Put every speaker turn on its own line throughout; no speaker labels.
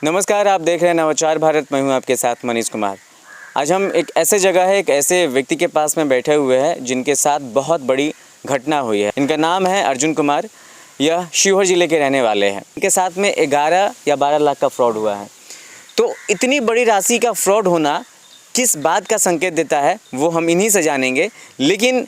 नमस्कार, आप देख रहे हैं नवाचार भारत। मैं हूं आपके साथ मनीष कुमार। आज हम एक ऐसे जगह है, एक ऐसे व्यक्ति के पास में बैठे हुए हैं जिनके साथ बहुत बड़ी घटना हुई है। इनका नाम है अर्जुन कुमार। यह शिवहर ज़िले के रहने वाले हैं। इनके साथ में 11 या 12 लाख का फ्रॉड हुआ है। तो इतनी बड़ी राशि का फ्रॉड होना किस बात का संकेत देता है वो हम इन्हीं से जानेंगे। लेकिन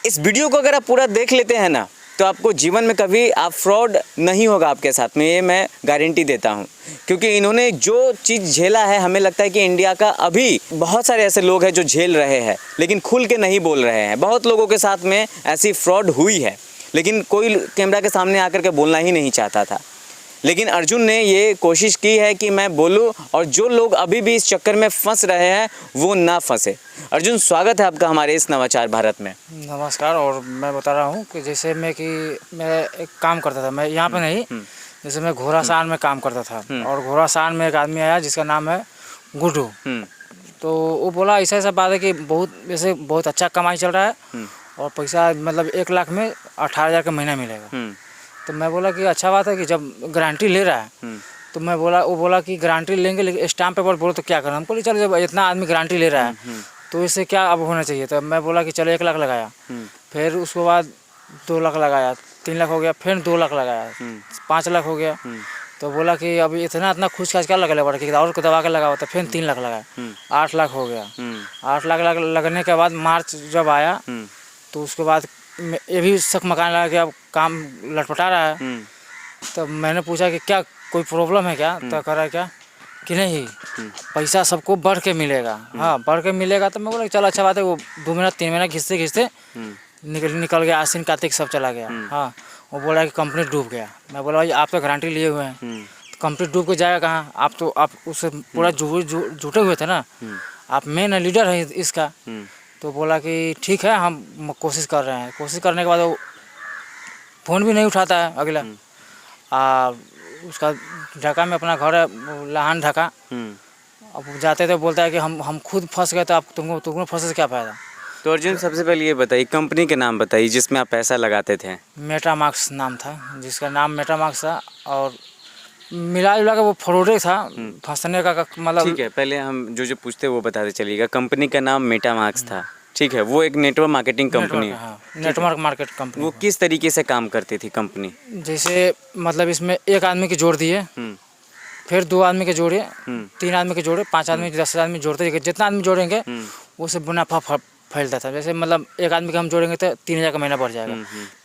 इस वीडियो को अगर आप पूरा देख लेते हैं ना, तो आपको जीवन में कभी आप फ्रॉड नहीं होगा आपके साथ में, ये मैं गारंटी देता हूँ। क्योंकि इन्होंने जो चीज़ झेला है, हमें लगता है कि इंडिया का अभी बहुत सारे ऐसे लोग हैं जो झेल रहे हैं लेकिन खुल के नहीं बोल रहे हैं। बहुत लोगों के साथ में ऐसी फ्रॉड हुई है लेकिन कोई कैमरा के सामने आकर के बोलना ही नहीं चाहता था। लेकिन अर्जुन ने ये कोशिश की है कि मैं बोलूं, और जो लोग अभी भी इस चक्कर में फंस रहे हैं वो ना फंसे। अर्जुन, स्वागत है आपका हमारे इस नवाचार भारत में।
नमस्कार। और मैं बता रहा हूँ कि जैसे मैं एक काम करता था, मैं यहाँ पे नहीं, जैसे मैं घोड़ासान में काम करता था। और घोड़ासान में एक आदमी आया जिसका नाम है गुड्डू। तो वो बोला ऐसा ऐसा बात है कि बहुत अच्छा कमाई चल रहा है और पैसा मतलब 1 लाख में 18,000 का महीना मिलेगा। तो मैं बोला कि अच्छा बात है कि जब गारंटी ले रहा है तो वो बोला कि गारंटी लेंगे लेकिन स्टाम्प पेपर बोलो तो क्या करना। हमको चलो जब इतना आदमी गारंटी ले रहा है तो इससे क्या अब होना चाहिए। तो मैं बोला कि चलो 1 लाख लगाया, फिर उसके बाद 2 लाख लगाया, 3 लाख हो गया, फिर 2 लाख लगाया, 5 लाख हो गया। तो बोला कि अब इतना खुश खास क्या लगा पड़ा कि और को दबा के लगाओ। तो फिर 3 लाख लगाया, 8 लाख हो गया। 8 लाख लगने के बाद मार्च जब आया तो उसके बाद ये भी शक मकान लगा कि अब काम लटपटा रहा है। तो मैंने पूछा कि क्या कोई प्रॉब्लम है क्या। तो कह रहा है क्या कि नहीं, पैसा सबको बढ़ के मिलेगा। हाँ, बढ़ के मिलेगा। तो मैं बोला चल अच्छा बात है। वो 2 महीना 3 महीना घिसते घिसते निकल गया। आश्विन कार्तिक सब चला गया। हाँ, वो बोला कि कंपनी डूब गया। मैं बोला भाई आप तो गारंटी लिए हुए हैं, तो कंपनी डूब के जाएगा कहाँ। आप उससे पूरा जुटे हुए थे ना, आप मेन लीडर है इसका। तो बोला कि ठीक है हम कोशिश कर रहे हैं। कोशिश करने के बाद वो फ़ोन भी नहीं उठाता है अगला। उसका ढाका में अपना घर है, लाहन ढाका। अब जाते थे बोलता है कि हम खुद फंस गए तो आप तुमको फंसे से क्या फ़ायदा।
तो अर्जुन, सबसे पहले ये बताइए, कंपनी के नाम बताइए जिसमें आप पैसा लगाते थे।
मेटामार्क्स नाम था, जिसका नाम मेटामार्क्स था। और मिला जुला के वो फ्रॉडे था, फंसने का मतलब।
ठीक है, पहले हम जो पूछते वो बताते चलिएगा। कंपनी का नाम मेटामार्क्स था, ठीक है। वो एक नेटवर्क मार्केटिंग कंपनी है।
हाँ, नेटवर्क मार्केट कंपनी।
वो किस तरीके से काम करती थी कंपनी?
जैसे मतलब इसमें 1 आदमी के जोड़ दिए, फिर 2 आदमी के जोड़े, 3 आदमी के जोड़े, 5 आदमी, 10 आदमी जोड़ते, जितना आदमी जोड़ेंगे वो से मुनाफा फैलता था। जैसे मतलब 1 आदमी का हम जोड़ेंगे तो 3,000 का महीना बढ़ जाएगा।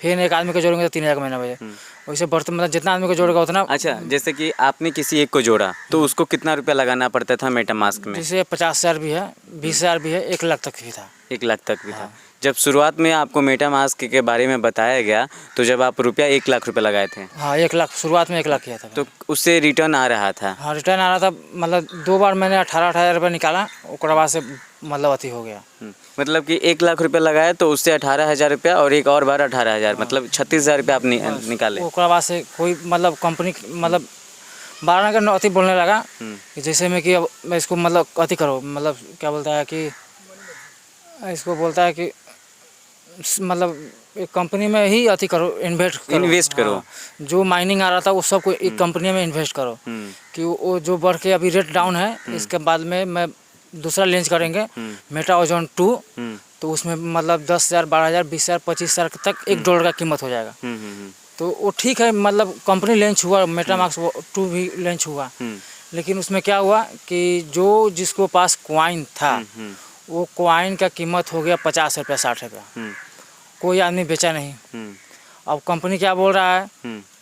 फिर 1 आदमी को जोड़ेंगे तो 3,000 का महीना बढ़ जाएगा। वैसे बढ़ते मतलब जितना आदमी को जोड़ेगा उतना।
अच्छा, जैसे कि आपने किसी एक को जोड़ा तो उसको कितना रुपया लगाना पड़ता था मेटामास्क में?
जैसे 50,000 भी है, 20,000 भी है, 1 लाख तक भी था।
1 लाख तक भी था। जब शुरुआत में आपको मेटामास्क के बारे में बताया गया तो जब आप 1 लाख रुपया लगाए थे?
हाँ, 1 लाख शुरुआत में 1 लाख किया था।
तो उससे रिटर्न आ रहा था?
हाँ, रिटर्न आ रहा था। मतलब 2 बार मैंने 18,000 रुपये निकाला, उसके बाद से मतलब अति हो गया।
मतलब कि 1 लाख रुपया लगाया तो उससे 18,000 रुपया और एक और बार 18,000, मतलब 36,000 रुपया आप निकाले।
उसके बाद से कोई मतलब कंपनी मतलब 12 का अति बोलने लगा कि जैसे में कि अब मैं इसको मतलब अति करो, मतलब क्या बोलता है कि इसको बोलता है कि मतलब एक कंपनी में ही अति करो, इन्वेस्ट करो। हाँ, जो माइनिंग आ रहा था वो सब को एक कंपनी में इन्वेस्ट करो कि वो जो बढ़ के अभी रेट डाउन है, इसके बाद में मैं दूसरा लॉन्च करेंगे मेटा ओजोन 2। तो उसमें मतलब 10,000, 12,000, 20,000, 25,000 तक $1 का कीमत हो जाएगा। तो वो ठीक है, मतलब कंपनी लॉन्च हुआ, मेटामार्क्स 2 भी लॉन्च हुआ। लेकिन उसमें क्या हुआ कि जिसको पास कॉइन था वो कॉइन का कीमत हो गया 50 रुपया, 60 रुपया। कोई आदमी बेचा नहीं। अब कंपनी क्या बोल रहा है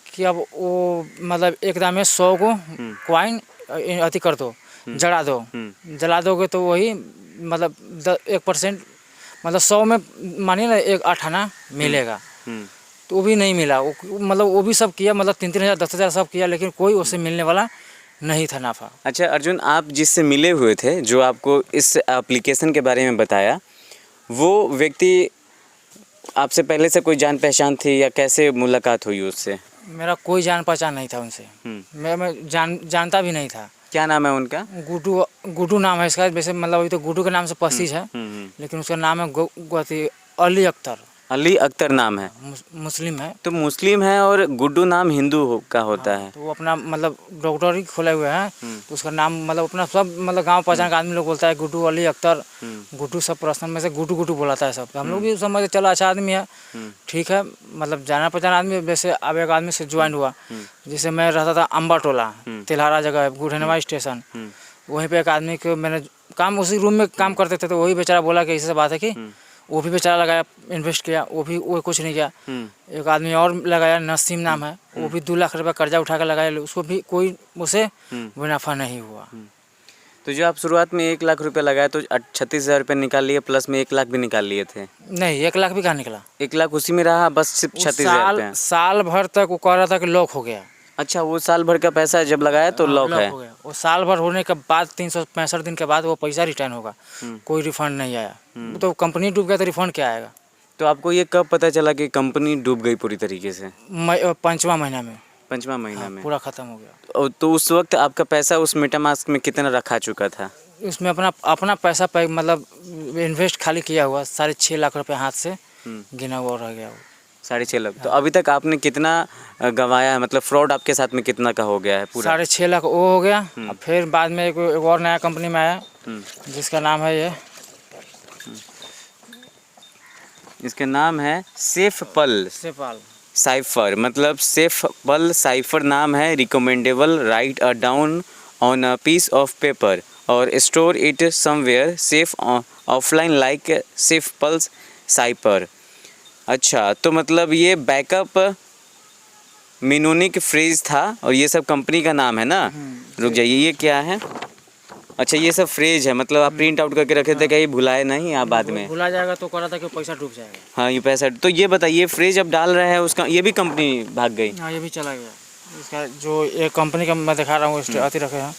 कि अब वो मतलब एकदम में 100 को कॉइन अति कर दो, जला दो। जला दोगे तो वही मतलब 1% मतलब 100 में मानिए ना 1 8 आना मिलेगा। तो वो भी नहीं मिला। मतलब वो भी सब किया, मतलब 3-3 हज़ार, 10,000 सब किया, लेकिन कोई उससे मिलने वाला नहीं था नाफा।
अच्छा अर्जुन, आप जिससे मिले हुए थे, जो आपको इस एप्लीकेशन के बारे में बताया, वो व्यक्ति आपसे पहले से कोई जान पहचान थी या कैसे मुलाकात हुई उससे?
मेरा कोई जान पहचान नहीं था उनसे। मैं जानता भी नहीं था।
क्या नाम है उनका?
गुड्डू नाम है इसका। वैसे मतलब अभी तो गुड्डू के नाम से पसीज है, लेकिन उसका नाम है अली अख्तर।
अली अख्तर नाम है।
मुस्लिम है।
तो मुस्लिम है और गुड्डू नाम हिंदू का होता है।
तो वो अपना मतलब डॉक्टर ही खोले हुए हैं, तो उसका नाम मतलब अपना सब मतलब गांव पहचान का आदमी लोग बोलता है गुड्डू, अली अख्तर, गुड्डू, सब पर्सनल में से गुड्डू गुड्डू बोलाता है सब। तो हम लोग भी समझ चलो अच्छा आदमी है, ठीक है, मतलब जाना पहचाना आदमी। वैसे अब एक आदमी से ज्वाइन हुआ, जैसे मैं रहता था अम्बा टोला, तिलहारा जगह है, गुढ़नवा स्टेशन, वहीं पे एक आदमी को मैंने काम, उसी रूम में काम करते थे, तो वही बेचारा बोला कि ऐसी बात है कि वो भी बेचारा लगाया, इन्वेस्ट किया, वो कुछ नहीं किया। एक आदमी और लगाया, नसीम नाम है, वो भी 2 लाख रुपया कर्जा उठा कर लगाया, उसको भी कोई उसे मुनाफा नहीं हुआ।
तो जो आप शुरुआत में 1 लाख रुपए लगाए तो 36,000 रुपये निकाल लिए, प्लस में 1 लाख भी निकाल लिए थे।
नहीं, 1 लाख भी कहाँ निकला,
1 लाख उसी में रहा, बस सिर्फ 36,000 रुपये।
साल भर तक वो कह रहा था कि लॉक हो गया।
अच्छा, वो साल भर का पैसा जब लगाया तो लॉक है।
हो गया, वो साल भर होने के बाद 365 दिन के बाद वो पैसा रिटर्न होगा, कोई रिफंड नहीं आया। तो कंपनी डूब गया तो रिफंड क्या आएगा।
तो आपको ये कब पता चला कि कंपनी डूब गई पूरी तरीके से?
5वां महीना में।
5वां महीना में
पूरा ख़त्म हो गया।
तो उस वक्त आपका पैसा उस मेटामास्क में कितना रखा चुका था?
उसमें अपना पैसा मतलब इन्वेस्ट खाली किया हुआ 6.5 लाख रुपये हाथ से गिना हुआ रह गया वो।
6.5 लाख। तो अभी तक आपने कितना गंवाया है, मतलब फ्रॉड आपके साथ में कितना का हो गया है पूरा?
6.5 लाख वो हो गया। अब फिर बाद में एक और नया कंपनी में आया, जिसका नाम है ये,
इसका नाम है सेफपल साइफर, मतलब सेफपल साइफर नाम है। Recommendable, right uh down on a piece of paper और store it somewhere safe offline like SafePal cypher. अच्छा, तो मतलब ये बैकअप मिनोनिक फ्रेज था और ये सब कंपनी का नाम है ना। रुक जाइए, ये क्या है? अच्छा, ये सब फ्रेज है, मतलब आप प्रिंट आउट करके रखे थे, कहीं भुलाए नहीं आप बाद में?
भुला जाएगा तो कह रहा था कि पैसा डूब जाएगा।
हाँ, ये पैसा। तो ये बताइए, फ्रेज अब डाल रहा है उसका, ये भी कंपनी भाग गई?
हाँ, ये भी चला गया। इसका जो एक कंपनी का मैं दिखा रहा हूँ, अति रखे हैं।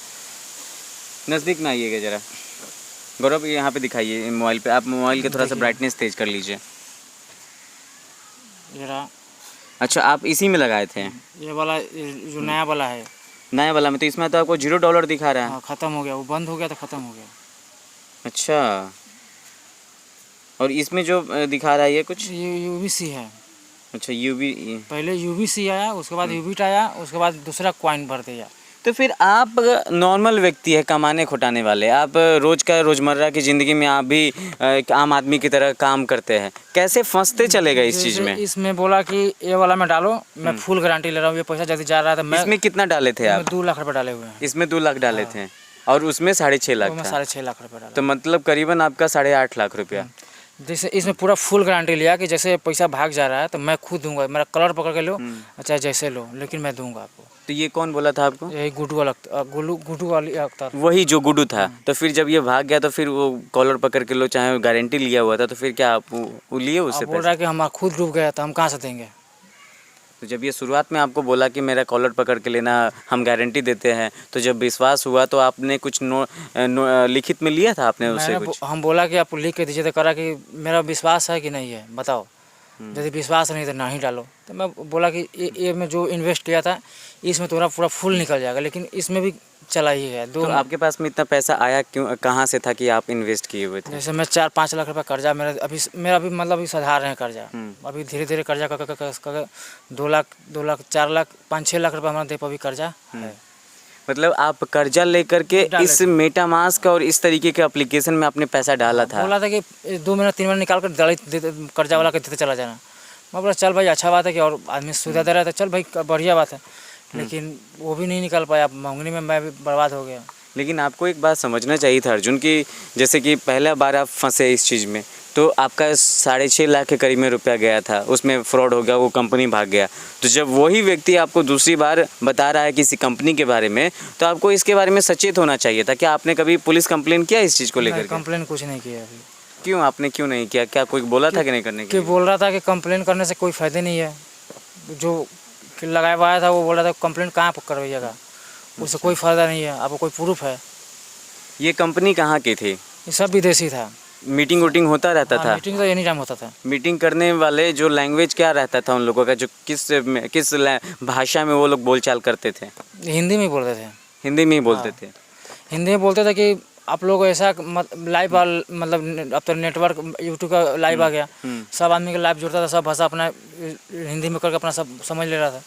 नज़दीक में आइएगा ज़रा गौरव, यहाँ पे दिखाइए मोबाइल पे, आप मोबाइल के थोड़ा सा ब्राइटनेस तेज कर लीजिए। अच्छा, आप इसी में लगाए थे?
ये वाला जो नया वाला है,
नया वाला में, तो इसमें तो आपको $0 दिखा रहा है।
हाँ, ख़त्म हो गया, वो बंद हो गया तो ख़त्म हो गया।
अच्छा, और इसमें जो दिखा रहा है ये कुछ
UVC है।
अच्छा, यूवी,
पहले UVC आया, उसके बाद UVT आया, उसके बाद दूसरा कॉइन भर दिया।
तो फिर आप नॉर्मल व्यक्ति है, कमाने खुटाने वाले, आप रोज़मर्रा की ज़िंदगी में आप भी एक आम आदमी की तरह काम करते हैं, कैसे फंसते चले गए इस चीज़ में?
इसमें बोला कि ये वाला में डालो, मैं फुल गारंटी ले रहा हूँ, ये पैसा जल्दी जा रहा था। मैं
इसमें कितना डाले थे आप?
2 लाख रुपये डाले हुए हैं।
इसमें 2 लाख डाले थे और उसमें 6.5 लाख था।
6.5 लाख रुपये डाला।
तो मतलब करीबन आपका 8.5 लाख रुपया।
जैसे इसमें पूरा फुल गारंटी लिया कि जैसे पैसा भाग जा रहा है तो मैं खुद दूंगा, मेरा कलर पकड़ के लो, अच्छा जैसे लो, लेकिन मैं दूंगा आपको।
तो ये कौन बोला था आपको?
यही गुड्डू वाली अख्तर,
वही जो गुड्डू था। तो फिर जब ये भाग गया तो फिर वो कॉलर पकड़ के लो, चाहे गारंटी लिया हुआ था, तो फिर क्या आप वो लिए उससे
बोल रहा है कि हम खुद डूब गया तो हम कहाँ से देंगे।
तो जब ये शुरुआत में आपको बोला कि मेरा कॉलर पकड़ के लेना, हम गारंटी देते हैं, तो जब विश्वास हुआ तो आपने कुछ लिखित में लिया था आपने उससे कुछ?
हम बोला कि आप लिख के दीजिए, तो करा कि मेरा विश्वास है कि नहीं है बताओ, यदि विश्वास नहीं तो ना ही डालो। तो मैं बोला कि ये में जो इन्वेस्ट किया था इसमें तुम्हारा पूरा फुल निकल जाएगा, लेकिन इसमें भी चला ही है।
तो आपके पास में इतना पैसा आया क्यों, कहाँ से था कि आप इन्वेस्ट किए हुए थे?
जैसे मैं 4-5 लाख रुपये कर्जा मेरा अभी मतलब अभी सुधार रहे हैं कर्जा। अभी धीरे धीरे कर्जा कर 2 लाख 4 लाख 5-6 लाख रुपये हमारा दे पर अभी कर्जा है।
मतलब आप कर्जा लेकर के इस मेटामास्क और इस तरीके के एप्लीकेशन में आपने पैसा डाला था?
बोला था कि 2 महीना 3 महीना निकाल कर कर्जा वाला के देते चला जाना। मैं बोला चल भाई अच्छा बात है कि और आदमी सुविधा दे रहा था, चल भाई बढ़िया बात है, लेकिन वो भी नहीं निकाल पाया। मंगनी में मैं भी बर्बाद हो गया।
लेकिन आपको एक बात समझना चाहिए था अर्जुन, कि जैसे कि पहला बार आप फंसे इस चीज़ में, तो आपका 6.5 लाख के करीब में रुपया गया था, उसमें फ्रॉड हो गया, वो कंपनी भाग गया। तो जब वही व्यक्ति आपको दूसरी बार बता रहा है किसी कंपनी के बारे में, तो आपको इसके बारे में सचेत होना चाहिए था। क्या आपने कभी पुलिस कंप्लेन किया इस चीज़ को लेकर?
कंप्लेन कुछ नहीं किया अभी।
क्यों, आपने क्यों नहीं किया? क्या कोई बोला था कि नहीं करने के लिए?
बोल रहा था कि कंप्लेन करने से कोई फ़ायदा नहीं है, जो लगाया हुआ था वो बोल रहा था कंप्लेन कहाँ पर करवाइएगा, उससे कोई फ़ायदा नहीं है, आपको कोई प्रूफ है।
ये कंपनी कहाँ की थी?
ये सब विदेशी था।
मीटिंग वोटिंग होता रहता था?
मीटिंग तो एनी टाइम होता था।
मीटिंग करने वाले जो लैंग्वेज क्या रहता था उन लोगों का, जो किस भाषा में वो लोग बोलचाल करते थे?
हिंदी में ही बोलते थे।
हिंदी में ही बोलते थे?
हिंदी में बोलते थे कि आप लोग ऐसा लाइव मतलब अब तो नेटवर्क यूट्यूब का लाइव आ गया, सब आदमी का लाइव जुड़ता था, सब भाषा अपना हिंदी में करके अपना सब समझ ले रहा था।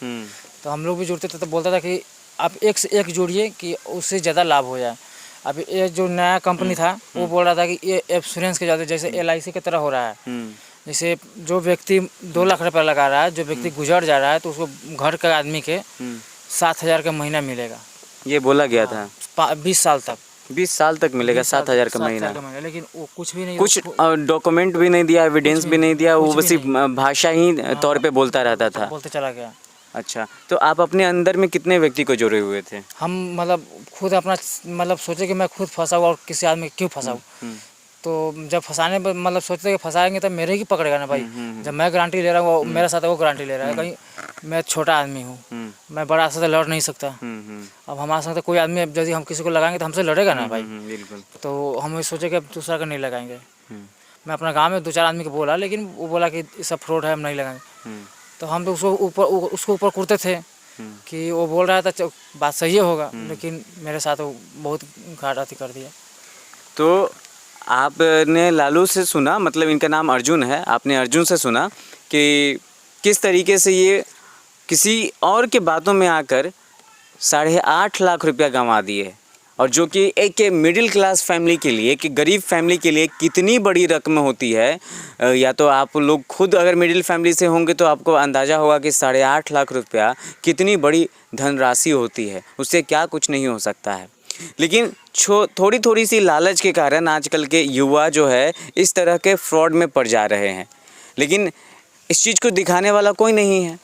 तो हम लोग भी जुड़ते थे तो बोलता था कि आप एक से एक जुड़िए कि उससे ज़्यादा लाभ हो जाए। अभी ये जो नया कंपनी था वो बोल रहा था कि ये इंश्योरेंस के ज़्यादा जैसे LIC की तरह हो रहा है। जैसे जो व्यक्ति 2 लाख रुपया लगा रहा है, जो व्यक्ति गुजर जा रहा है तो उसको घर का आदमी के 7,000 का महीना मिलेगा।
ये बोला गया था
20 साल तक
20 साल तक मिलेगा 7,000 का
7,000
महीना।
का महीना, लेकिन वो कुछ भी नहीं,
कुछ डॉक्यूमेंट भी नहीं दिया, एविडेंस भी नहीं दिया, वो
कुछ भी
बस भाषा ही तौर पे बोलता रहता था।
बोलते चला गया।
अच्छा, तो आप अपने अंदर में कितने व्यक्ति को जोड़े हुए थे?
हम मतलब खुद अपना मतलब सोचे कि मैं खुद फंसा हुआ और किसी आदमी क्यों फंसाऊँ। तो जब फंसाने पर मतलब सोचते कि फंसाएंगे तो मेरे ही पकड़ेगा ना भाई। जब मैं गारंटी ले रहा हूँ, मेरे साथ वो गारंटी ले रहा है, कहीं मैं छोटा आदमी हूँ, मैं बड़ा से लड़ नहीं सकता। अब हमारे साथ कोई आदमी यदि हम किसी को लगाएंगे तो हमसे लड़ेगा ना भाई।
बिल्कुल।
तो हम ये सोचे कि अब दूसरा का नहीं लगाएंगे। मैं अपना गाँव में 2-4 आदमी को बोला, लेकिन वो बोला कि ये सब फ्रॉड है, हम नहीं लगाएंगे। तो हम तो उसको ऊपर कूदते थे कि वो बोल रहा था बात सही होगा, लेकिन मेरे साथ वो बहुत घाटाती कर दिया।
तो आपने लालू से सुना, मतलब इनका नाम अर्जुन है, आपने अर्जुन से सुना कि किस तरीके से ये किसी और के बातों में आकर 8.5 लाख रुपया गंवा दिए, और जो कि एक मिडिल क्लास फैमिली के लिए, एक गरीब फैमिली के लिए कितनी बड़ी रकम होती है। या तो आप लोग खुद अगर मिडिल फैमिली से होंगे तो आपको अंदाज़ा होगा कि 8.5 लाख रुपया कितनी बड़ी धनराशि होती है, उससे क्या कुछ नहीं हो सकता है। लेकिन थोड़ी सी लालच के कारण आजकल के युवा जो है इस तरह के फ्रॉड में पड़ जा रहे हैं, लेकिन इस चीज़ को दिखाने वाला कोई नहीं है।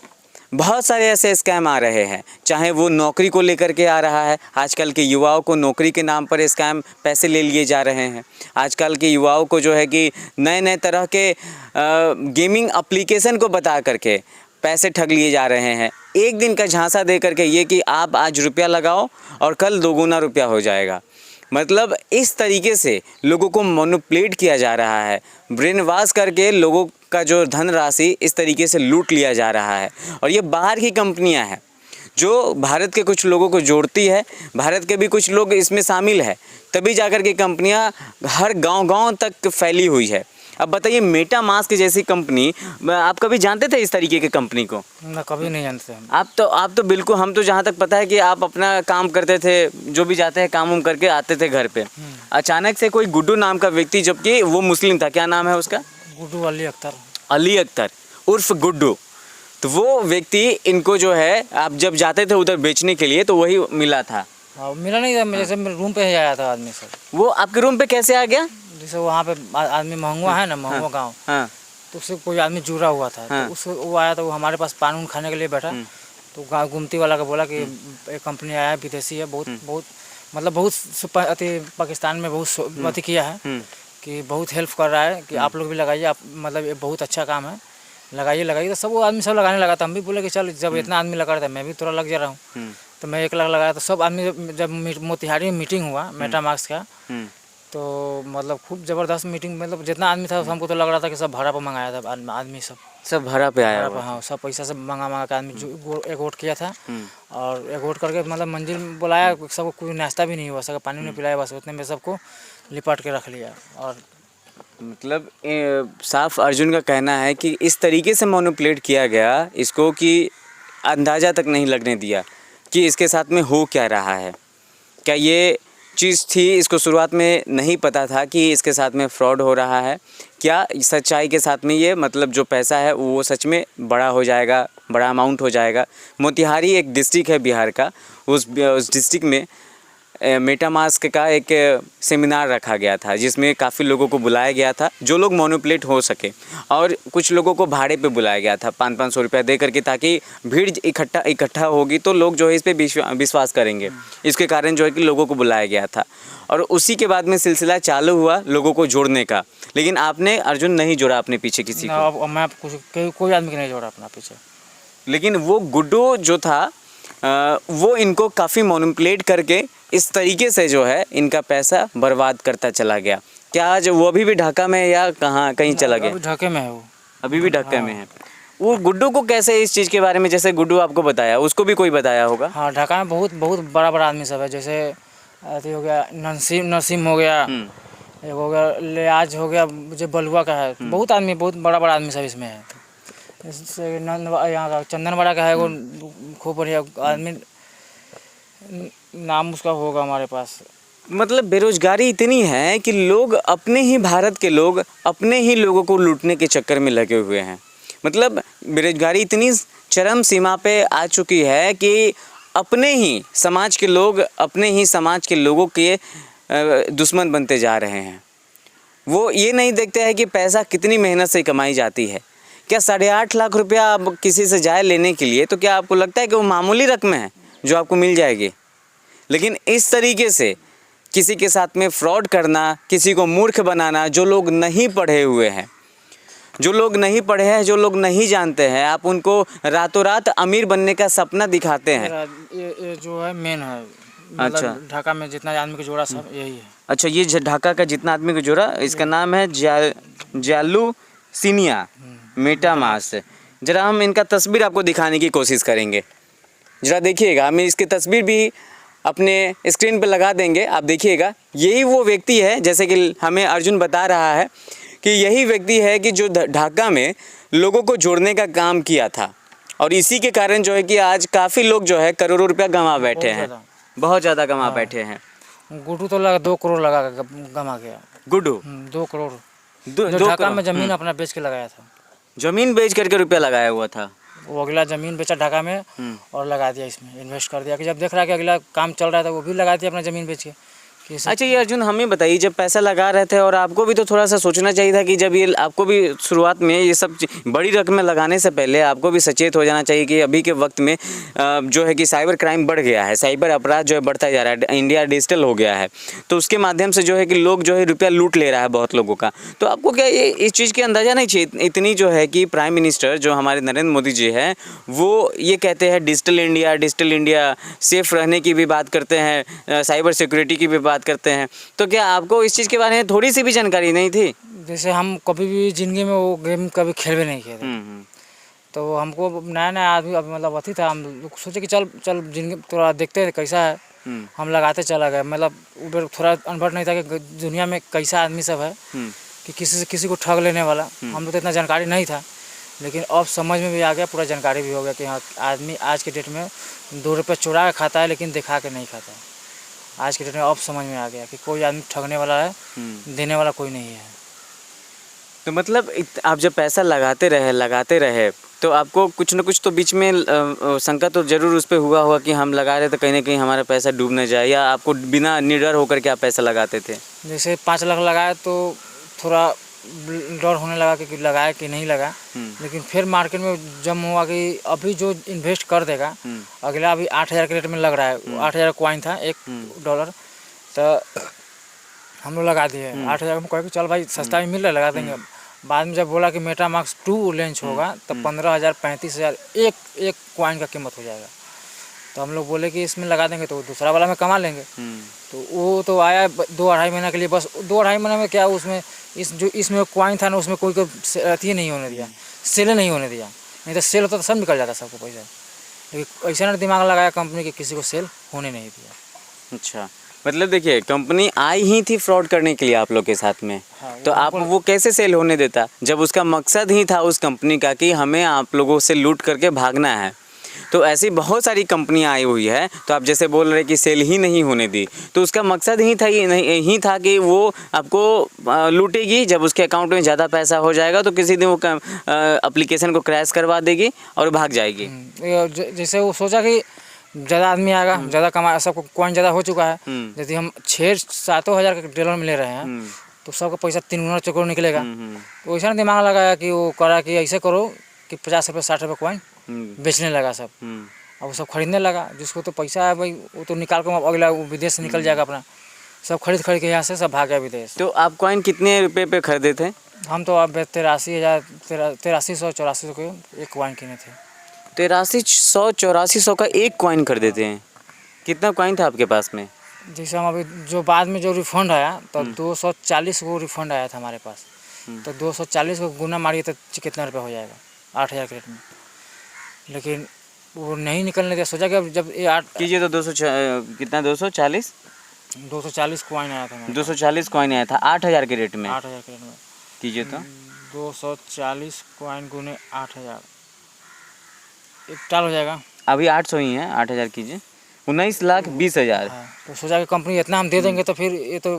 बहुत सारे ऐसे स्कैम आ रहे हैं, चाहे वो नौकरी को लेकर के आ रहा है, आजकल के युवाओं को नौकरी के नाम पर स्कैम पैसे ले लिए जा रहे हैं। आजकल के युवाओं को जो है कि नए तरह के गेमिंग एप्लीकेशन को बता करके पैसे ठग लिए जा रहे हैं। एक दिन का झांसा दे करके ये कि आप आज रुपया लगाओ और कल 2 गुना रुपया हो जाएगा। मतलब इस तरीके से लोगों को मैनिपुलेट किया जा रहा है, ब्रेन वॉश करके लोगों का जो धनराशि इस तरीके से लूट लिया जा रहा है। और ये बाहर की कंपनियां हैं जो भारत के कुछ लोगों को जोड़ती है, भारत के भी कुछ लोग इसमें शामिल है, तभी जाकर के कंपनियां हर गांव-गांव तक फैली हुई है। अब बताइए, मेटा मास्क जैसी कंपनी, आप कभी जानते थे इस तरीके की कंपनी को?
ना, कभी नहीं जानते हम।
आप तो बिल्कुल, हम तो जहाँ तक पता है कि आप अपना काम करते थे, जो भी जाते हैं काम करके आते थे घर पे। अचानक से कोई गुड्डू नाम का व्यक्ति, जबकि वो मुस्लिम था, क्या नाम है उसका?
गुड्डू अली अख्तर।
अली अख्तर उर्फ गुड्डू। तो वो व्यक्ति इनको जो है, आप जब जाते थे उधर बेचने के लिए तो वही मिला था।
मिला नहीं था, जैसे मेरे रूम पे ही आया था आदमी सर।
वो आपके रूम पे कैसे आ गया?
जैसे वहाँ पे आदमी महंगुआ है ना, महंगुआ गाँव, तो उससे कोई आदमी जुड़ा हुआ था। तो उसको वो आया तो वो हमारे पास पान खाने के लिए बैठा। तो गाँव गुमती वाला का बोला कि एक कंपनी आया है, विदेशी है, बहुत मतलब बहुत अति पाकिस्तान में बहुत अति किया है कि बहुत हेल्प कर रहा है, कि आप लोग भी लगाइए, आप मतलब ये बहुत अच्छा काम है, लगाइए। तो सब वो आदमी सब लगाने लगा था। हम भी बोले कि चल, जब इतना आदमी लगा रहा था मैं भी थोड़ा लग जा रहा हूँ। तो मैं 1 लाख लगाया। तो सब आदमी, जब मोतिहारी में मीटिंग हुआ मेटा मास्क का, तो मतलब खूब ज़बरदस्त मीटिंग, मतलब जितना आदमी था हमको तो लग रहा था कि सब भाड़ा पर मंगाया था आदमी, सब
भाड़ा पे आया
हुआ। हाँ, सब पैसा सब मंगा के आदमी जो एक किया था। और एक करके मतलब मंजिल बुलाया, सबको कोई नाश्ता भी नहीं हुआ, सबको पानी नहीं पिलाया, बस उतने में सबको लिपट के रख लिया। और
मतलब साफ अर्जुन का कहना है कि इस तरीके से मैनिपुलेट किया गया इसको कि अंदाज़ा तक नहीं लगने दिया कि इसके साथ में हो क्या रहा है। क्या ये चीज़ थी, इसको शुरुआत में नहीं पता था कि इसके साथ में फ्रॉड हो रहा है? क्या सच्चाई के साथ में ये मतलब जो पैसा है वो सच में बड़ा हो जाएगा, बड़ा अमाउंट हो जाएगा? मोतिहारी एक डिस्ट्रिक्ट है बिहार का, उस डिस्ट्रिक्ट में मेटा मास्क का एक सेमिनार रखा गया था, जिसमें काफ़ी लोगों को बुलाया गया था जो लोग मैनिपुलेट हो सके, और कुछ लोगों को भाड़े पे बुलाया गया था 500-500 रुपया दे करके, ताकि भीड़ इकट्ठा होगी तो लोग जो है इस पर विश्वास करेंगे। इसके कारण जो है कि लोगों को बुलाया गया था, और उसी के बाद में सिलसिला चालू हुआ लोगों को जोड़ने का। लेकिन आपने अर्जुन नहीं जोड़ा अपने पीछे किसी को?
मैं कोई आदमी नहीं जोड़ा अपना पीछे।
लेकिन वो गुड्डू जो था वो इनको काफ़ी मैनिपुलेट करके इस तरीके से जो है इनका पैसा बर्बाद करता चला गया। क्या आज वो अभी भी ढाका में या कहीं चला गया?
अभी ढाके में है वो,
अभी भी ढाका में है। वो गुड्डू को कैसे इस चीज़ के बारे में, जैसे गुड्डू आपको बताया, उसको भी कोई बताया होगा?
हाँ, ढाका में बहुत बड़ा आदमी सब है। जैसे अथी हो गया नसीम नसीम हो गया, एक हो गया लियाज हो गया जो बलुआ का है। बहुत आदमी, बहुत बड़ा बड़ा आदमी सब इसमें है। इससे नंद यहाँ का चंदनवाड़ा का है वो खूब बढ़िया आदमी, नाम उसका होगा हमारे पास।
मतलब बेरोजगारी इतनी है कि लोग अपने ही भारत के लोग अपने ही लोगों को लूटने के चक्कर में लगे हुए हैं। मतलब बेरोजगारी इतनी चरम सीमा पे आ चुकी है कि अपने ही समाज के लोग अपने ही समाज के लोगों के दुश्मन बनते जा रहे हैं। वो ये नहीं देखते हैं कि पैसा कितनी मेहनत से कमाई जाती है। क्या 8.5 लाख रुपया आप किसी से जाए लेने के लिए, तो क्या आपको लगता है कि वो मामूली रकम है जो आपको मिल जाएगी? लेकिन इस तरीके से किसी के साथ में फ्रॉड करना, किसी को मूर्ख बनाना, जो लोग नहीं पढ़े हुए हैं, जो लोग नहीं पढ़े हैं, जो लोग नहीं जानते हैं, आप उनको रातों रात अमीर बनने का सपना दिखाते हैं।
ये जो है मेन है।
अच्छा।
मतलब ढाका में जितना आदमी का जोड़ा सब यही है।
अच्छा, ये ढाका का जितना आदमी को जोड़ा, इसका नाम है जालू सीनिया मेटा मास। जरा हम इनका तस्वीर आपको दिखाने की कोशिश करेंगे, जरा देखिएगा। हम इसकी तस्वीर भी अपने स्क्रीन पर लगा देंगे, आप देखिएगा। यही वो व्यक्ति है, जैसे कि हमें अर्जुन बता रहा है कि यही व्यक्ति है कि जो ढाका में लोगों को जोड़ने का काम किया था, और इसी के कारण जो है कि आज काफ़ी लोग जो है करोड़ों रुपया गंवा बैठे हैं, बहुत ज़्यादा गंवा बैठे हैं।
गुड्डू तो लगा 2 करोड़ लगा के गंवा गया।
गुड्डू
2 करोड़
दो
जो ढाका
करोड़
में जमीन अपना बेच के लगाया था।
जमीन बेच करके रुपया लगाया हुआ था।
वो अगला ज़मीन बेचा ढाका में और लगा दिया, इसमें इन्वेस्ट कर दिया कि जब देख रहा है कि अगला काम चल रहा था वो भी लगा दिया अपना ज़मीन बेच के।
अच्छा, ये अर्जुन हमें बताइए, जब पैसा लगा रहे थे और आपको भी तो थोड़ा सा सोचना चाहिए था कि जब ये आपको भी शुरुआत में ये सब बड़ी रकमें लगाने से पहले आपको भी सचेत हो जाना चाहिए कि अभी के वक्त में जो है कि साइबर क्राइम बढ़ गया है, साइबर अपराध जो है बढ़ता जा रहा है, इंडिया डिजिटल हो गया है, तो उसके माध्यम से जो है कि लोग जो है रुपया लूट ले रहा है बहुत लोगों का। तो आपको क्या ये इस चीज़ की अंदाज़ा नहीं चाहिए? इतनी जो है कि प्राइम मिनिस्टर जो हमारे नरेंद्र मोदी जी हैं, वो ये कहते हैं डिजिटल इंडिया सेफ रहने की भी बात करते हैं, साइबर सिक्योरिटी की भी बात करते हैं, तो क्या आपको इस चीज़ के बारे में थोड़ी सी भी जानकारी नहीं थी?
जैसे हम कभी भी ज़िंदगी में वो गेम कभी खेल भी नहीं किए थे, तो हमको नया नया आदमी अभी मतलब अथी था, हम लोग सोचे कि चल ज़िंदगी थोड़ा देखते हैं कैसा है। हम लगाते चला गए। मतलब उधर थोड़ा अनुभव नहीं था कि दुनिया में कैसा आदमी सब है, कि किसी से किसी को ठग लेने वाला। हम लोग तो इतना जानकारी नहीं था, लेकिन अब समझ में भी आ गया, पूरा जानकारी भी हो गया कि हाँ आदमी आज के डेट में 2 रुपये चुरा के खाता है लेकिन दिखा के नहीं खाता है। आज के डेट में अब समझ में आ गया कि कोई आदमी ठगने वाला है, देने वाला कोई नहीं है।
तो मतलब आप जब पैसा लगाते रहे तो आपको कुछ न कुछ तो बीच में शंका तो जरूर उस पर हुआ होगा कि हम लगा रहे तो कहीं ना कहीं हमारा पैसा डूब न जाए, या आपको बिना निडर होकर के आप पैसा लगाते थे?
जैसे 5 लाख लगाया तो थोड़ा डर होने लगा कि लगाया कि नहीं लगा, लेकिन फिर मार्केट में जब हुआ कि अभी जो इन्वेस्ट कर देगा अगला, अभी 8,000 के रेट में लग रहा है। 8,000 कॉइन था $1, तो हम लोग लगा दिए 8,000 में। कहे कि चल भाई सस्ता भी मिल रहा है, लगा देंगे। बाद में जब बोला कि मेटा मार्क्स 2 लॉन्च होगा तो 15,000 35,000 एक कॉइन का कीमत हो जाएगा, तो हम लोग बोले कि इसमें लगा देंगे तो दूसरा वाला में कमा लेंगे। तो वो तो आया 2-2.5 महीना के लिए, बस 2-2.5 महीने में क्या उसमें इसमें कॉइन था ना, उसमें कोई अथी नहीं होने दिया, सेल नहीं होने दिया। नहीं तो सेल होता तो सब निकल जाता सबको पैसा, लेकिन ऐसा ना दिमाग लगाया कंपनी के, किसी को सेल होने नहीं दिया।
अच्छा, मतलब देखिए कंपनी आई ही थी फ्रॉड करने के लिए आप लोग के साथ में।
हाँ,
तो आप वो कैसे सेल होने देता जब उसका मकसद ही था उस कंपनी का कि हमें आप लोगों से लूट करके भागना है? तो ऐसी बहुत सारी कंपनियां आई हुई है, तो आप जैसे बोल रहे कि सेल ही नहीं होने दी, तो उसका मकसद ही था यही था कि वो आपको लूटेगी। जब उसके अकाउंट में ज़्यादा पैसा हो जाएगा तो किसी दिन वो एप्लीकेशन को क्रैश करवा देगी और भाग जाएगी।
जैसे वो सोचा कि ज़्यादा आदमी आएगा, ज़्यादा कमा, सबको कॉइन ज़्यादा हो चुका है। यदि हम 6-7 हज़ार के डॉलर में ले रहे हैं तो सबका पैसा 3 गुना 4 गुना निकलेगा। तो वैसा दिमाग लगाया कि वो करा कि ऐसे करो कि 50 रुपये 60 रुपये कॉइन बेचने लगा सब। अब वो सब खरीदने लगा, जिसको तो पैसा है भाई वो तो निकाल कर अगला विदेश से निकल जाएगा अपना। सब खरीद के यहाँ से सब भाग गया विदेश।
तो आप कॉइन कितने रुपये पे खरीदे थे?
हम तो अब 83,000 के एक कॉइन किने थे।
8300-8400 का एक कॉइन खरीदे थे? कितना कॉइन था आपके पास में?
जैसे हम अभी जो बाद में जो रिफंड आया तो 240 को रिफंड आया था हमारे पास, तो 240 को गुना मारिए तो कितना रुपये हो जाएगा 8,000 के रेट में। लेकिन वो नहीं निकलने दिया, सोचा कि अब जब ये 8
कीजिए तो 240
240 कॉइन आया था मेरे
240 कॉइन आया था 8,000 के रेट में।
8,000 के रेट में।
कीजिए तो
240 कॉइन गुने 8,000, 1 हो जाएगा।
अभी 800 ही है, 8,000 कीजिए, 19,20,000।
हाँ, तो सोचा कि कंपनी इतना हम दे देंगे तो फिर ये तो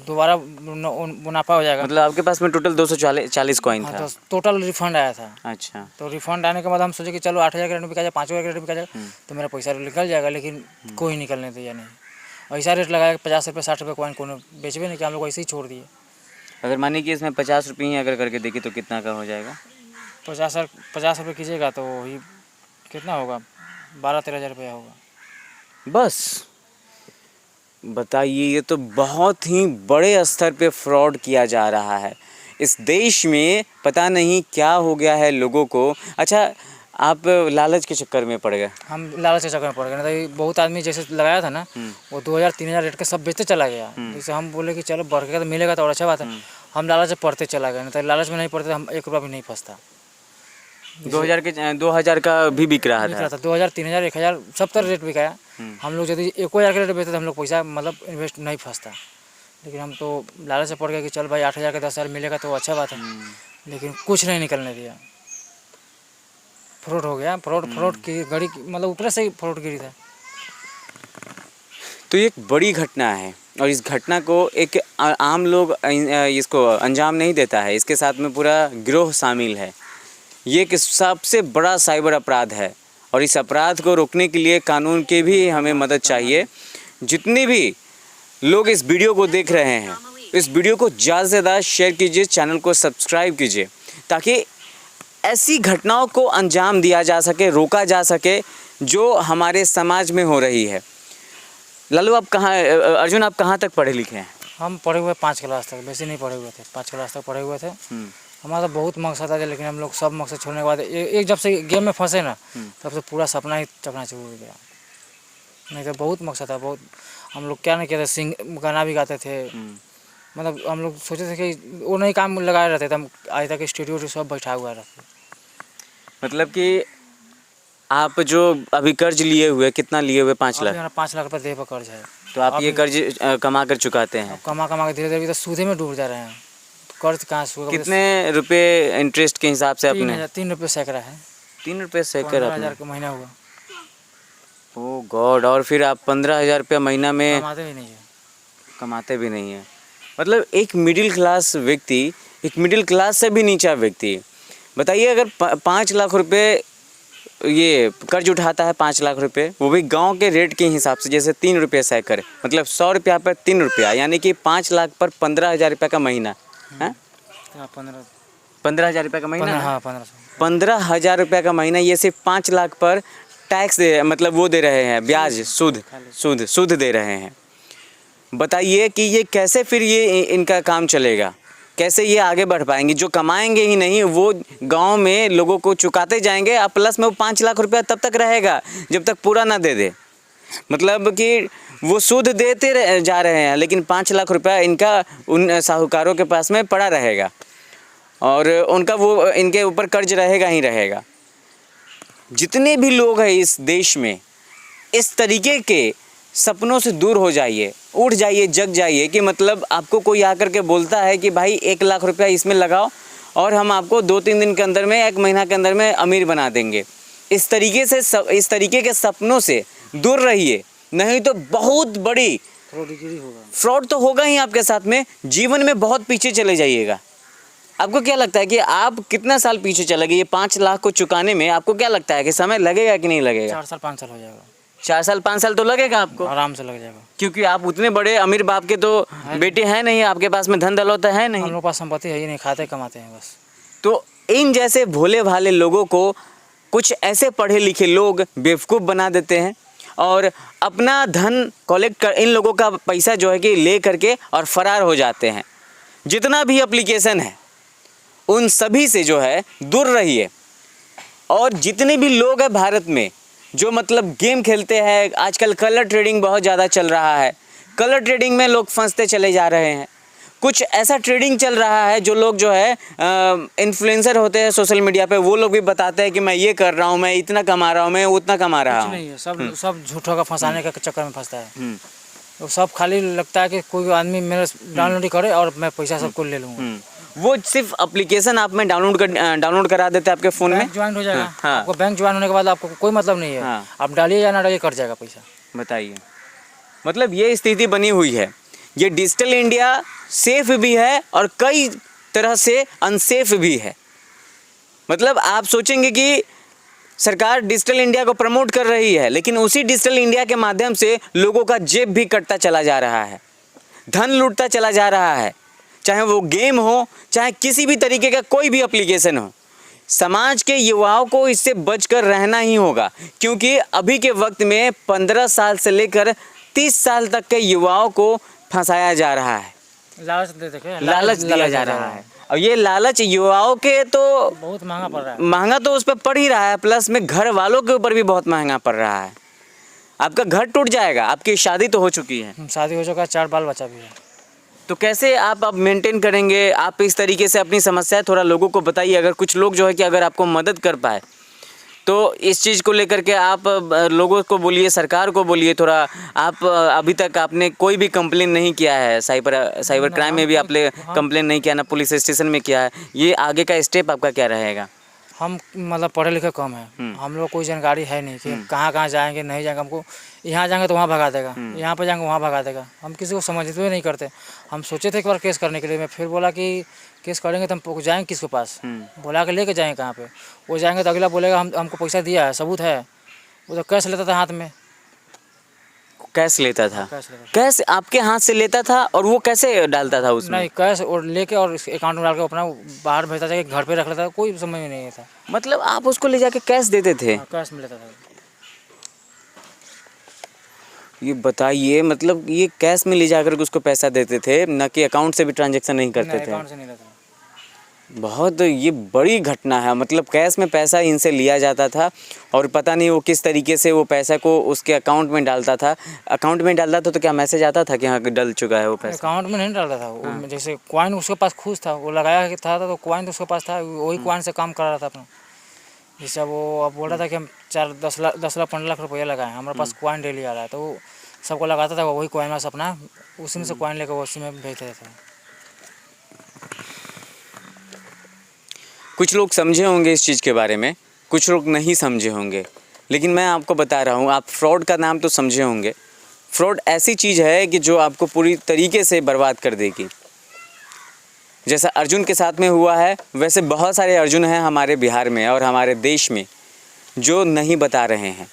दोबारा मुनाफा हो जाएगा।
मतलब आपके पास में टोटल 240 कॉइन
हाँ,
था।
तो टोटल रिफंड आया था।
अच्छा।
तो रिफंड आने के बाद हम सोचे कि चलो 8,000 के रेट में बिका जाए, 5,000 के रेट में बिका जाए तो मेरा पैसा निकल जाएगा, लेकिन कोई निकलने दिया नहीं। ऐसा रेट लगाया 50 रुपये 60 रुपये कॉइन कोनो बेचबे नहीं कि, हम लोग ऐसे ही छोड़ दिए।
अगर मानिए कि इसमें 50 रुपये ही अगर करके देखिए तो कितना का हो जाएगा?
50 रुपये कीजिएगा तो वही कितना होगा, 12-13 हज़ार रुपया होगा।
बस बताइए, ये तो बहुत ही बड़े स्तर पे फ्रॉड किया जा रहा है इस देश में। पता नहीं क्या हो गया है लोगों को। अच्छा, आप लालच के चक्कर में पड़ गए?
हम लालच के चक्कर में पड़ गए ना, तो बहुत आदमी जैसे लगाया था ना, वो 2,000-3,000 रेट के सब बेचते चला गया। जैसे हम बोले कि चलो बढ़ के तो मिलेगा तो और अच्छा बात है, हम लालच से पढ़ते चला गए ना, तो लालच में नहीं पड़ते तो हम 1 रुपया भी नहीं फंसता।
2,000 का भी बिक रहा था।
2,000, 3,000, 1,000 सब तरह रेट बिकाया। हम लोग यदि 1,000 के रेट बेचते तो हम लोग पैसा मतलब इन्वेस्ट नहीं फंसता, लेकिन हम तो लालच से पड़ गए कि चल भाई 8,000 का 10,000 मिलेगा तो अच्छा बात है, लेकिन कुछ नहीं निकलने दिया। फ्रॉड हो गया, फ्रॉड की घड़ी मतलब ऊपर से ही फ्रॉड गिरी था।
तो ये एक बड़ी घटना है और इस घटना को एक आम लोग इसको अंजाम नहीं देता है, इसके साथ में पूरा गिरोह शामिल है। ये एक सबसे बड़ा साइबर अपराध है और इस अपराध को रोकने के लिए कानून की भी हमें मदद चाहिए। जितने भी लोग इस वीडियो को देख रहे हैं, इस वीडियो को ज़्यादा से ज़्यादा शेयर कीजिए, चैनल को सब्सक्राइब कीजिए, ताकि ऐसी घटनाओं को अंजाम दिया जा सके, रोका जा सके जो हमारे समाज में हो रही है। लालू, आप कहाँ, अर्जुन आप कहाँ तक पढ़े लिखे हैं?
हम पढ़े हुए 5 क्लास तक, वैसे नहीं पढ़े हुए थे, 5 क्लास तक पढ़े हुए थे। हमारा तो बहुत मकसद था, लेकिन हम लोग सब मकसद छोड़ने के बाद एक जब से गेम में फंसे ना, तब से पूरा सपना ही चकनाचूर हो गया। नहीं तो बहुत मकसद था, बहुत हम लोग क्या नहीं कहते, गाना भी गाते थे। मतलब हम लोग सोचे थे कि वो नहीं काम लगाए रहते थे, हम आज तक स्टूडियो सब बैठा हुआ रहते।
मतलब कि आप जो अभी कर्ज लिए हुए, कितना लिए हुए? 5 लाख।
5 लाख रुपये देह पर कर्ज है।
तो आप ये कर्ज कमा कर चुकाते हैं?
कमा के धीरे धीरे तो सूदे में डूब जा रहे हैं। कर्ज कहाँ से होगा?
कितने रुपए इंटरेस्ट के हिसाब से अपने?
3 रुपये सैकड़ा है।
3 रुपये सैकड़ा?
15,000 का महीना हुआ।
ओह गॉड। और फिर आप 15,000 रुपया महीना में
कमाते भी नहीं है।
कमाते भी नहीं है। मतलब एक मिडिल क्लास व्यक्ति, एक मिडिल क्लास से भी नीचा व्यक्ति, बताइए, अगर 5 लाख रुपए ये कर्ज उठाता है, 5 लाख रुपए, वो भी गांव के रेट के हिसाब से, जैसे 3 रुपये सैकड़, मतलब 100 रुपया पर 3 रुपया, यानी कि 5 लाख पर 15,000 रुपये का महीना है। 15,000 रुपये का महीना।
हाँ,
15,000 रुपये का महीना। ये सिर्फ 5 लाख पर टैक्स दे, मतलब वो दे रहे हैं, ब्याज, सूद दे रहे हैं। बताइए कि ये कैसे फिर ये इनका काम चलेगा, कैसे ये आगे बढ़ पाएंगे? जो कमाएंगे ही नहीं, वो गांव में लोगों को चुकाते जाएंगे, और प्लस में वो 5 लाख रुपया तब तक रहेगा जब तक पूरा ना दे दे। मतलब कि वो सूद देते जा रहे हैं, लेकिन 5 लाख रुपया इनका उन साहूकारों के पास में पड़ा रहेगा और उनका वो इनके ऊपर कर्ज रहेगा ही रहेगा। जितने भी लोग हैं इस देश में, इस तरीके के सपनों से दूर हो जाइए, उठ जाइए, जग जाइए कि मतलब आपको कोई आकर के बोलता है कि भाई 1 लाख रुपया इसमें लगाओ और हम आपको 2-3 दिन के अंदर में, 1 महीना के अंदर में अमीर बना देंगे। इस तरीके के सपनों से दूर रहिए, नहीं तो बहुत बड़ी फ्रॉड तो होगा ही आपके साथ में। जीवन में बहुत पीछे चले जाइएगा। आपको क्या लगता है कि आप कितना साल पीछे चले गए ये 5 लाख को चुकाने में? आपको क्या लगता है कि समय लगेगा कि नहीं लगेगा?
4 साल 5 साल हो जाएगा।
4 साल 5 साल तो लगेगा आपको,
आराम से लग जाएगा,
क्योंकि आप उतने बड़े अमीर बाप के तो बेटे हैं नहीं, आपके पास में धन दौलत है नहीं।
हम लोग पास संपत्ति है ही नहीं, खाते कमाते हैं बस।
तो इन जैसे भोले भाले लोगों को कुछ ऐसे पढ़े लिखे लोग बेवकूफ़ बना देते हैं और अपना धन कलेक्ट कर, इन लोगों का पैसा जो है कि ले करके और फरार हो जाते हैं। जितना भी एप्लीकेशन है उन सभी से जो है दूर रहिए। और जितने भी लोग हैं भारत में जो मतलब गेम खेलते हैं, आजकल कलर ट्रेडिंग बहुत ज़्यादा चल रहा है, कलर ट्रेडिंग में लोग फंसते चले जा रहे हैं। कुछ ऐसा ट्रेडिंग चल रहा है जो लोग जो है इन्फ्लुएंसर होते हैं सोशल मीडिया पे, वो लोग भी बताते हैं कि मैं ये कर रहा हूँ, मैं इतना कमा रहा हूँ, मैं उतना कमा रहा हूँ।
नहीं है, सब झूठों का फंसाने का चक्कर में फंसता है। वो सब खाली लगता है कि कोई आदमी मेरे डाउनलोड करे और मैं पैसा सबको ले लूँगा।
वो सिर्फ एप्लीकेशन आप में डाउनलोड करा देते हैं आपके फ़ोन में।
बैंक ज्वाइन हो जाएगा।
हाँ।
आपको बैंक ज्वाइन होने के बाद आपको कोई मतलब नहीं है।
हाँ।
आप डालिए या ना डालिए, कट जाएगा पैसा।
बताइए, मतलब ये स्थिति बनी हुई है। ये डिजिटल इंडिया सेफ भी है और कई तरह से अनसेफ भी है। मतलब आप सोचेंगे कि सरकार डिजिटल इंडिया को प्रमोट कर रही है, लेकिन उसी डिजिटल इंडिया के माध्यम से लोगों का जेब भी कटता चला जा रहा है, धन लूटता चला जा रहा है। चाहे वो गेम हो, चाहे किसी भी तरीके का कोई भी एप्लीकेशन हो, समाज के युवाओं को इससे बचकर रहना ही होगा। क्योंकि अभी के वक्त में 15 साल से लेकर 30 साल तक के युवाओं को फंसाया जा रहा है, लालच दिया जा रहा है। और ये लालच युवाओं के तो
बहुत महंगा पड़ रहा है।
महंगा तो उस पर पड़ ही रहा है, प्लस में घर वालों के ऊपर भी बहुत महंगा पड़ रहा है। आपका घर टूट जाएगा, आपकी शादी तो हो चुकी है,
शादी हो चुका है, 4 बाल बच्चा भी है।
तो कैसे आप अब मेंटेन करेंगे? आप इस तरीके से अपनी समस्या थोड़ा लोगों को बताइए। अगर कुछ लोग जो है कि अगर आपको मदद कर पाए तो इस चीज़ को लेकर के आप लोगों को बोलिए, सरकार को बोलिए थोड़ा। आप अभी तक आपने कोई भी कंप्लेन नहीं किया है, साइबर क्राइम में भी आपने कंप्लेन नहीं किया, ना पुलिस स्टेशन में किया है। ये आगे का स्टेप आपका क्या रहेगा?
हम मतलब पढ़े लिखे कम है, हम लोग कोई जानकारी है नहीं कि कहाँ कहाँ जाएंगे, नहीं जाएंगे। हमको यहाँ जाएंगे तो वहाँ भगा देगा, यहाँ पर जाएंगे वहाँ भगा देगा। हम किसी को समझते हुए नहीं करते। हम सोचे थे एक बार केस करने के लिए, मैं फिर बोला कि केस करेंगे तो हम जाएंगे किसके पास, बोला के लेके जाएंगे कहाँ पे। वो जाएंगे तो अगला बोलेगा हमको पैसा दिया है, सबूत है। वो तो कैश लेता था हाथ में,
कैश लेता था। कैश आपके हाथ से लेता था और वो कैसे डालता था उसमें?
नहीं, कैश और लेके और अकाउंट में डाल के अपना बाहर भेजता था, घर पे रख लेता था, कोई समझ में नहीं था।
मतलब आप उसको ले जाके कैश देते थे?
कैश में लेता था।
ये बताइए, मतलब ये कैश में ले जाकर के उसको पैसा देते थे, ना कि अकाउंट से भी ट्रांजैक्शन नहीं करते थे?
अकाउंट से नहीं लेता।
बहुत ये बड़ी घटना है। मतलब कैश में पैसा इनसे लिया जाता था और पता नहीं वो किस तरीके से वो पैसा को उसके अकाउंट में डालता था। अकाउंट में डालता था तो क्या मैसेज आता था कि हाँ डल चुका है वो पैसा?
अकाउंट में नहीं डालता था वो। जैसे कॉइन उसके पास खुश था, वो लगाया था तो कॉइन तो उसके पास था, वही कॉइन से काम कर रहा था अपना। जैसे वो अब बोल रहा था कि हम 10 लाख 15 लाख रुपया लगाए, हमारे पास कॉइन डेली आ रहा है, तो वो सबको लगाता था, वही कॉइन में से अपना उसी में से कॉइन लेकर उसी में भेज देता था।
कुछ लोग समझे होंगे इस चीज़ के बारे में, कुछ लोग नहीं समझे होंगे, लेकिन मैं आपको बता रहा हूँ। आप फ्रॉड का नाम तो समझे होंगे। फ्रॉड ऐसी चीज़ है कि जो आपको पूरी तरीके से बर्बाद कर देगी। जैसा अर्जुन के साथ में हुआ है, वैसे बहुत सारे अर्जुन हैं हमारे बिहार में और हमारे देश में जो नहीं बता रहे हैं।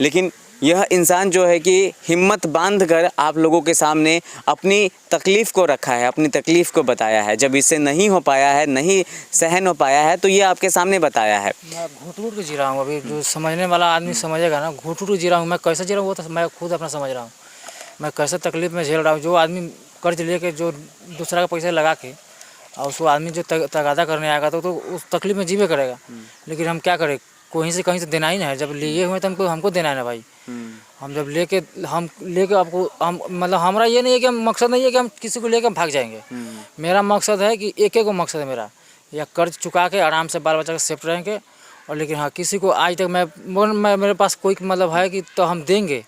लेकिन यह इंसान जो है कि हिम्मत बांध कर आप लोगों के सामने अपनी तकलीफ़ को रखा है, अपनी तकलीफ़ को बताया है। जब इससे नहीं हो पाया है, नहीं सहन हो पाया है, तो ये आपके सामने बताया है।
मैं घूट-घूट के जी रहा हूँ अभी। जो समझने वाला आदमी समझेगा ना, घूट-घूट के जी रहा हूँ। मैं कैसे जी रहा हूँ वो तो मैं खुद अपना समझ रहा हूँ। मैं कैसे तकलीफ़ में झेल रहा हूँ। जो आदमी कर्ज लेके जो दूसरा का पैसा लगा के और उसको आदमी जो तगादा करने आएगा तो उस तकलीफ़ में जीवे करेगा। लेकिन हम क्या करें, कहीं से देना ही ना है। जब लिए हुए तो हमको देना है ना भाई। हम जब लेके आपको हम मतलब हमारा ये नहीं है कि हम मकसद नहीं है कि हम किसी को लेकर भाग जाएंगे। मेरा मकसद है कि एक को मकसद है मेरा, या कर्ज चुका के आराम से बाल बच्चा के सेफ रहेंगे। और लेकिन हाँ, किसी को आज तक मैं मेरे पास कोई मतलब है कि तो हम देंगे,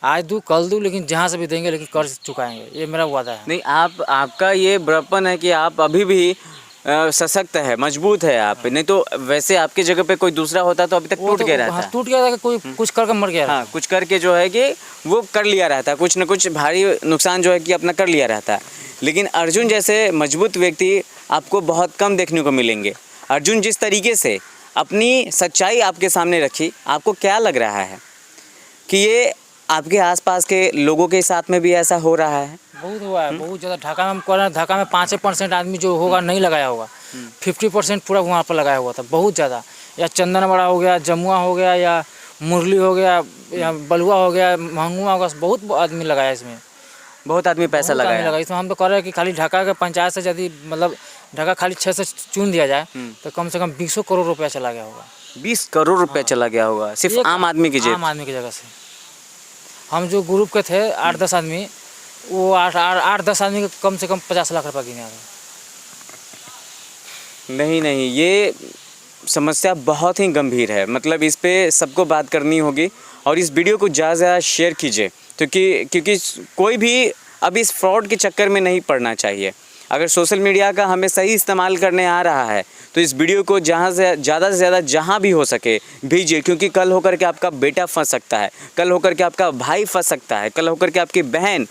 आज दूँ कल दूँ, लेकिन जहाँ से भी देंगे, लेकिन कर्ज चुकाएंगे, ये मेरा वादा है।
नहीं, आपका ये बड़प्पन है कि आप अभी भी सशक्त है, मजबूत है आप। नहीं तो वैसे आपकी जगह पे कोई दूसरा होता तो अभी तक टूट गया रहता।
हाँ, टूट गया था, कोई कुछ करके मर गया।
हाँ, कुछ करके जो है कि वो कर लिया रहता, कुछ न कुछ भारी नुकसान जो है कि अपना कर लिया रहता। लेकिन अर्जुन जैसे मजबूत व्यक्ति आपको बहुत कम देखने को मिलेंगे। अर्जुन जिस तरीके से अपनी सच्चाई आपके सामने रखी, आपको क्या लग रहा है कि ये आपके आसपास के लोगों के साथ में भी ऐसा हो रहा है?
बहुत हुआ है, बहुत ज़्यादा। ढाका में 5% आदमी जो होगा नहीं लगाया होगा, 50% पूरा वहाँ पर लगाया हुआ था, बहुत ज़्यादा। या चंदन बड़ा हो गया, जमुआ हो गया, या मुरली हो गया, या बलुआ हो गया, महंगुआ होगा, बहुत आदमी लगाया इसमें।
बहुत आदमी पैसा लगाया।
इसमें हम तो कह रहे हैं कि खाली ढाका के पंचायत से यदि मतलब ढाका खाली 6 से चुन दिया जाए तो कम से कम 20 करोड़ रुपया चला गया होगा।
20 करोड़ रुपया चला गया होगा सिर्फ आम आदमी की जेब।
आम आदमी की जगह से। हम जो ग्रुप के थे 8-10 आदमी, वो 8-10 आदमी के कम से कम 50 लाख रुपया गिने।
नहीं, ये समस्या बहुत ही गंभीर है। मतलब इस पे सबको बात करनी होगी और इस वीडियो को ज़्यादा से ज़्यादा शेयर कीजिए, क्योंकि कोई भी अब इस फ्रॉड के चक्कर में नहीं पड़ना चाहिए। अगर सोशल मीडिया का हमें सही इस्तेमाल करने आ रहा है तो इस वीडियो को जहाँ से ज़्यादा जहाँ भी हो सके भेजिए, क्योंकि कल होकर के आपका बेटा फंस सकता है, कल होकर के आपका भाई फंस सकता है, कल होकर के आपकी बहन,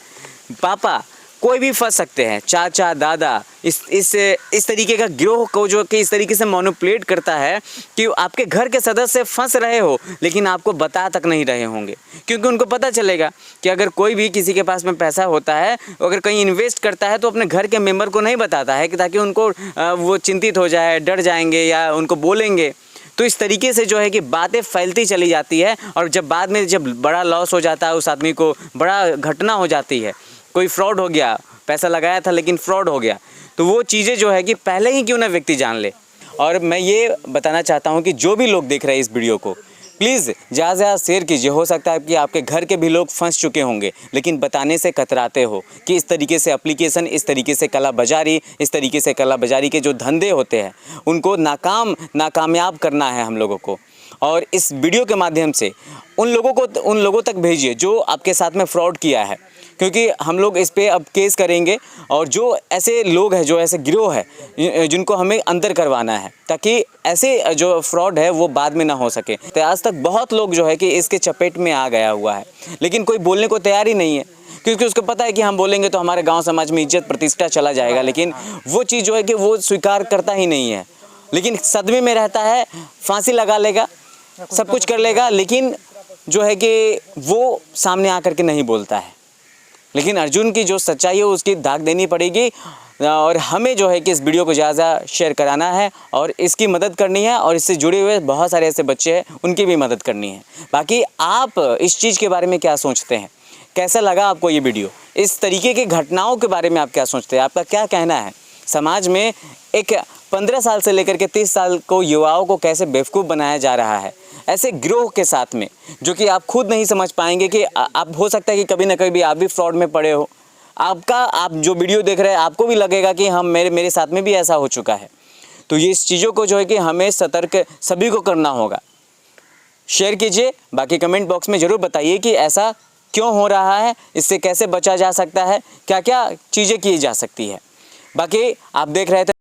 पापा, कोई भी फंस सकते हैं, चाचा, दादा। इस तरीके का गिरोह को जो कि इस तरीके से मैनिपुलेट करता है कि आपके घर के सदस्य फंस रहे हो लेकिन आपको बता तक नहीं रहे होंगे, क्योंकि उनको पता चलेगा कि अगर कोई भी किसी के पास में पैसा होता है, अगर कहीं इन्वेस्ट करता है तो अपने घर के मेंबर को नहीं बताता है कि ताकि उनको वो चिंतित हो जाए, डर जाएंगे या उनको बोलेंगे। तो इस तरीके से जो है कि बातें फैलती चली जाती है और जब बाद में जब बड़ा लॉस हो जाता है, उस आदमी को बड़ा घटना हो जाती है, कोई फ्रॉड हो गया, पैसा लगाया था लेकिन फ्रॉड हो गया, तो वो चीज़ें जो है कि पहले ही क्यों ना व्यक्ति जान ले। और मैं ये बताना चाहता हूँ कि जो भी लोग देख रहे हैं इस वीडियो को, प्लीज़ ज़्यादा से ज़्यादा शेयर कीजिए। हो सकता है कि आपके घर के भी लोग फंस चुके होंगे लेकिन बताने से कतराते हो कि इस तरीके से एप्लीकेशन, इस तरीके से इस तरीके से काला बाजारी के जो धंधे होते हैं उनको नाकामयाब करना है हम लोगों को। और इस वीडियो के माध्यम से उन लोगों तक भेजिए जो आपके साथ में फ्रॉड किया है, क्योंकि हम लोग इस पे अब केस करेंगे और जो ऐसे लोग हैं, जो ऐसे गिरोह है जिनको हमें अंदर करवाना है ताकि ऐसे जो फ्रॉड है वो बाद में ना हो सके। तो आज तक बहुत लोग जो है कि इसके चपेट में आ गया हुआ है लेकिन कोई बोलने को तैयार ही नहीं है, क्योंकि उसको पता है कि हम बोलेंगे तो हमारे गाँव समाज में इज्जत प्रतिष्ठा चला जाएगा। लेकिन वो चीज़ जो है कि वो स्वीकार करता ही नहीं है, लेकिन सदमे में रहता है, फांसी लगा लेगा, सब कुछ कर लेगा, लेकिन जो है कि वो सामने आकर के नहीं बोलता है। लेकिन अर्जुन की जो सच्चाई है उसकी दाग देनी पड़ेगी और हमें जो है कि इस वीडियो को ज़्यादा शेयर कराना है और इसकी मदद करनी है और इससे जुड़े हुए बहुत सारे ऐसे बच्चे हैं उनकी भी मदद करनी है। बाकी आप इस चीज़ के बारे में क्या सोचते हैं, कैसा लगा आपको ये वीडियो, इस तरीके की घटनाओं के बारे में आप क्या सोचते हैं, आपका क्या कहना है। समाज में एक 15 साल से लेकर के 30 साल को युवाओं को कैसे बेवकूफ़ बनाया जा रहा है ऐसे गिरोह के साथ में, जो कि आप खुद नहीं समझ पाएंगे कि आप हो सकता है कि कभी ना कभी आप भी फ्रॉड में पड़े हो। आप जो वीडियो देख रहे हैं आपको भी लगेगा कि हम मेरे साथ में भी ऐसा हो चुका है। तो ये इस चीज़ों को जो है कि हमें सतर्क सभी को करना होगा। शेयर कीजिए, बाकी कमेंट बॉक्स में ज़रूर बताइए कि ऐसा क्यों हो रहा है, इससे कैसे बचा जा सकता है, क्या क्या चीज़ें की जा सकती है। बाकी आप देख रहे थे